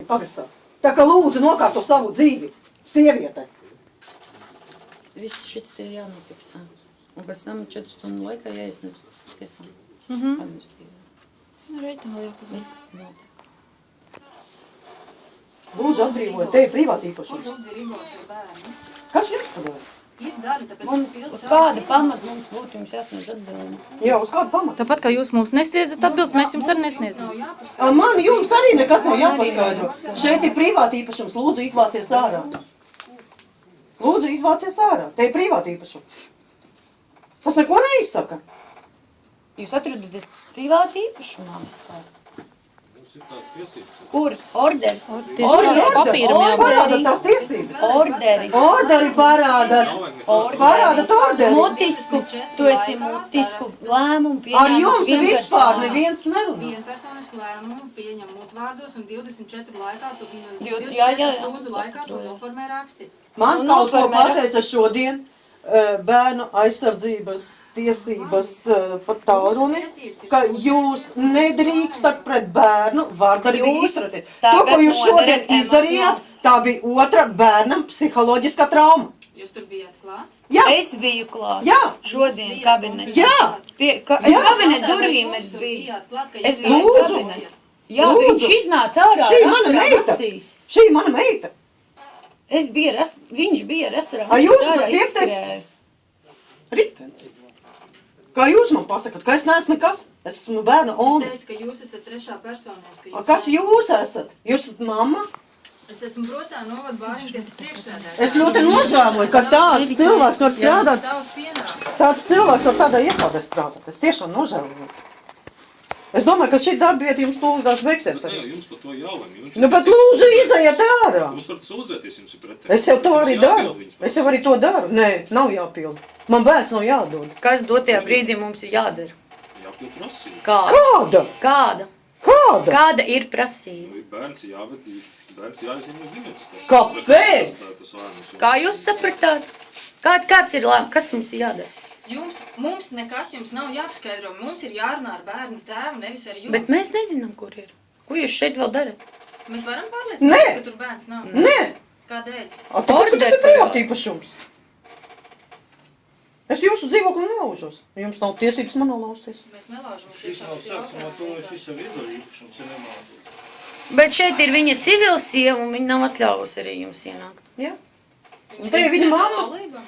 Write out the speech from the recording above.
pagastā. Tā kā lūdzu nokārto savu dzīvi sievietei. Viss šits ir jānotiksā. Un pēc tam 4 stundu laikā jāiesniedz tiesām. Administrīvā. Reitam vēl jāpazīt. Viss, kas te notiek. Lūdzu atbrīvojiet, te ir privāti īpašums. Kur lūdzu Rīgos ir bērni? Kas jums padara? Ir darbi, tāpēc Mums es pildu uz savu kāda dzīvi. pamata mums būtu jums jāsniedz atbildi? Jā, uz kādu pamatu? Tāpat kā jūs mums nesniedzat atbildes, mēs jums arī nesniedzam. Mums nav jāpaskaidro. Man jums arī nekas nav jāpaskaidro. Šeit ir privāti īpašums, lūdzu izvācies ārā. Lūdzu izvācies ārā, te ir privāti īpašums. Tas neko neizsaka. Jūs atrodaties privāti īpašumā vispār? Mums ir tāds tiesības. Kur? Orders? Papīram Parāda tās tiesības. Orderi. Orderi parāda. Parāda orderi. Mutisku, tu esi mutisku lēmumu Ar pieņēmis jums vispār vienpersonās. neviens nerunā. Vienpersonisku lēmumu pieņem mutvārdos un 24 laikā, tu, Jā, 24 stundu laikā tu noformē rakstiski. Man Un kaut ko noformē pateica šodien bērnu aizsardzības tiesības pat tālruni, ka jūs nedrīkstat pret bērnu vardarbīgi Jūs izturēties. To, tagad ko jūs šodien nodarat izdarījāt, tā bija otra bērnam psiholoģiskā trauma. Jūs tur bijāt klāt? Jā, Es biju klāt. Jā. Šodien kabinetā. jā, Es Jā. kabinetu durvīm es Tur biju. bijāt klāt, ka Es jūs biju uz Lūdzu. kabinetu. Jā, Lūdzu. viņš iznāca ārā. Šī ar mana asarām meita. acīs. šī mana meita. Es biju, viņš bija ar asarām. Vai jūs acīs ārā esat izskrēja. piektais ritens? Kā jūs man pasakat, ka es neesmu nekas? Es esmu bērna Es Ona. teicu, ka jūs esat trešā personās, ka Kas jūs esat? Jūs esat mamma? Es esmu Brocēna novada bāriņtiesas priekšsēdētāja. Es ļoti nožēloju, ka tāds cilvēks var strādāt. Savus pienākumus. Tāds cilvēks var tādā iestādē strādāt. Es tiešām nožēloju. Es domāju, ka šī darba vieta jums tūlītās beigsies. Nē, Arī. jums par to jālem. Nu, bet lūdzu izajiet ārā. Jūs varat sūdzēties, jums ir pretēji. Es jau to arī Jums jāpild daru. viņas Es jau arī to daru. Nē, nav jāpild. Man bērns nav jādod. Kas dotajā brīdī mums ir jādara? Jāpild prasība. Kāda? Kāda? Kāda? Kāda? Kāda ir prasība? Bērns jāved, bērns jāizņem no ģimenes. Tas- Kāpēc? tas lēmums. Kā jūs sapratāt? Kāds ir lēmums? Kas mums ir jādara? Mums nekas jums nav jāpaskaidro. Mums ir jārunā ar bērnu tēvu, nevis ar jums. Bet mēs nezinām, kur ir. Ko jūs šeit vēl darat? Mēs varam Nē. pārliecināties, ka tur bērns nav. Nē. Kādēļ? Tāpēc, ka tas ir privāti īpašums. Es jūsu dzīvokli nelaužos. Jums nav tiesības man nolausties. Mēs nelaužamies Šis iekšā. nav Tas ir sākts, man to jautājums. šis jau ir īpašums, ja nemaldos. Bet šeit ir viņa civila sieva, un viņa nav atļāvusi arī jums ienākt. Ja? Viņa Te ir viņa reģistrētā mamma. laulība?